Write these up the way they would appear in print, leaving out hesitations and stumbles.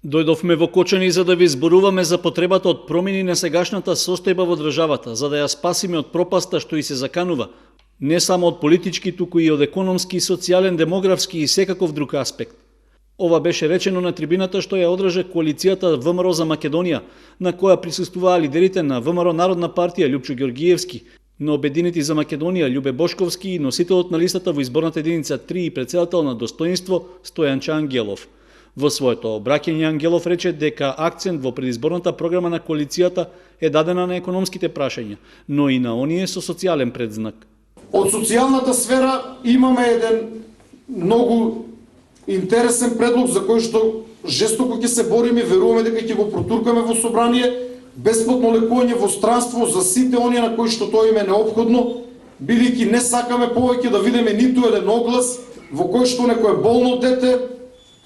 Дојдовме во Кочани за да ви зборуваме за потребата од промени на сегашната состојба во државата, за да ја спасиме од пропаста што и се заканува, не само од политички, туку и од економски, социјален, демографски и секаков друг аспект. Ова беше речено на трибината што ја одржа коалицијата ВМРО за Македонија, на која присуствуваа лидерите на ВМРО Народна партија Лјупчо Ѓоргиевски, на Обединети за Македонија Љубе Бошковски и носителот на листата во изборната единица 3 и претседател на Достоинство Стојанче Ангелов. Во своето обраќање Ангелов рече дека акцент во предизборната програма на коалицијата е дадена на економските прашања, но и на оние со социјален предзнак. Од социјалната сфера имаме еден многу интересен предлог за кој што жестоко ќе се бориме, веруваме дека ќе го протуркаме во собрание, бесплатно лекување во странство за сите оние на кои што тоа им е неопходно, бидејќи не сакаме повеќе да видиме ниту еден оглас во кој што некое болно дете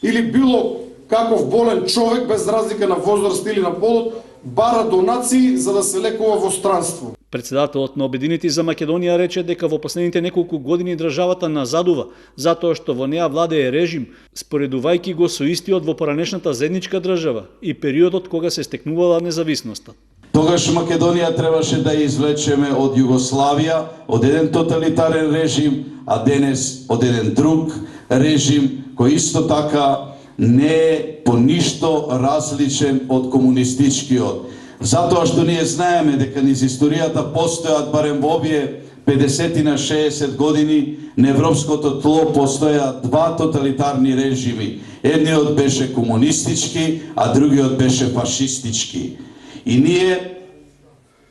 или било каков болен човек, без разлика на возраст или на полот, бара донации за да се лекува во странство. Председателот на Обединети за Македонија рече дека во последните неколку години државата назадува, затоа што во неа владее режим, споредувајќи го со истиот во поранешната заедничка држава и периодот кога се стекнувала независноста. Тогаш Македонија требаше да извлечеме од Југославија, од еден тоталитарен режим, а денес од еден друг режим, кој исто така не е по ништо различен од комунистичкиот. Затоа што ние знаеме дека низ историјата постојат барем во овие 50 на 60 години на европското тло постојаат два тоталитарни режими. Едниот беше комунистички, а другиот беше фашистички. И ние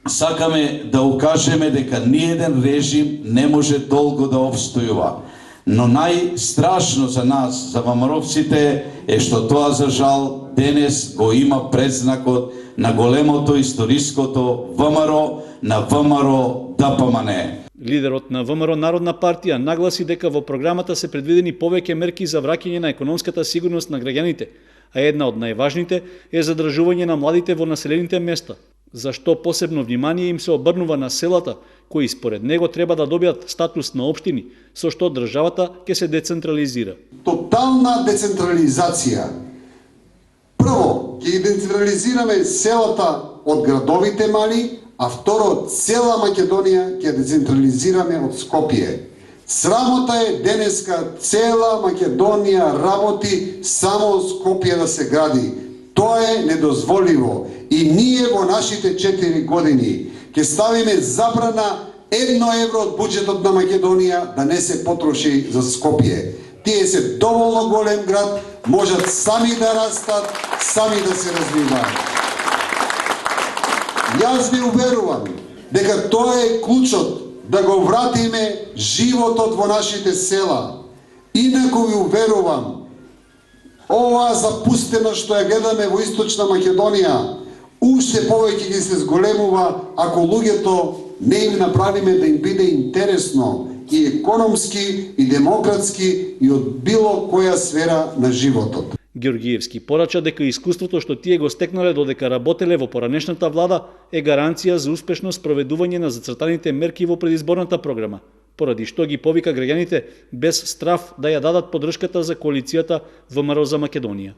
сакаме да укажеме дека ниеден режим не може долго да обстојува. Но најстрашно за нас, за ВМРО-вците, е што тоа за жал денес го има предзнакот на големото историското ВМРО, на ВМРО ДПМН. Лидерот на ВМРО Народна партија нагласи дека во програмата се предвидени повеќе мерки за враќање на економската сигурност на граѓаните, а една од најважните е задржување на младите во населените места, зашто посебно внимание им се обрнува на селата, кои според него треба да добијат статус на општини, со што државата ќе се децентрализира. Тотална децентрализација. Прво, ќе децентрализираме селата од градовите мали, а второ, цела Македонија ќе децентрализираме од Скопје. Срамота е денеска цела Македонија работи само Скопје да се гради. Тоа е недозволиво. И ние во нашите 4 години ќе ставиме забрана 1 евро од буџетот на Македонија да не се потроши за Скопје. Тие се доволно голем град, можат сами да растат, сами да се развиваат. Јас ви уверувам дека тоа е клучот да го вратиме животот во нашите села. Инаку ви уверувам, ова запустено што ја гледаме во Источна Македонија, уште повеќе ќе се зголемува ако луѓето не им направиме да им биде интересно и економски, и демократски, и од било која сфера на животот. Ѓоргиевски порача дека искуството што тие го стекнале додека работеле во поранешната влада е гаранција за успешно спроведување на зацртаните мерки во предизборната програма, поради што ги повика граѓаните без страф да ја дадат поддршката за коалицијата ВМРО за Македонија.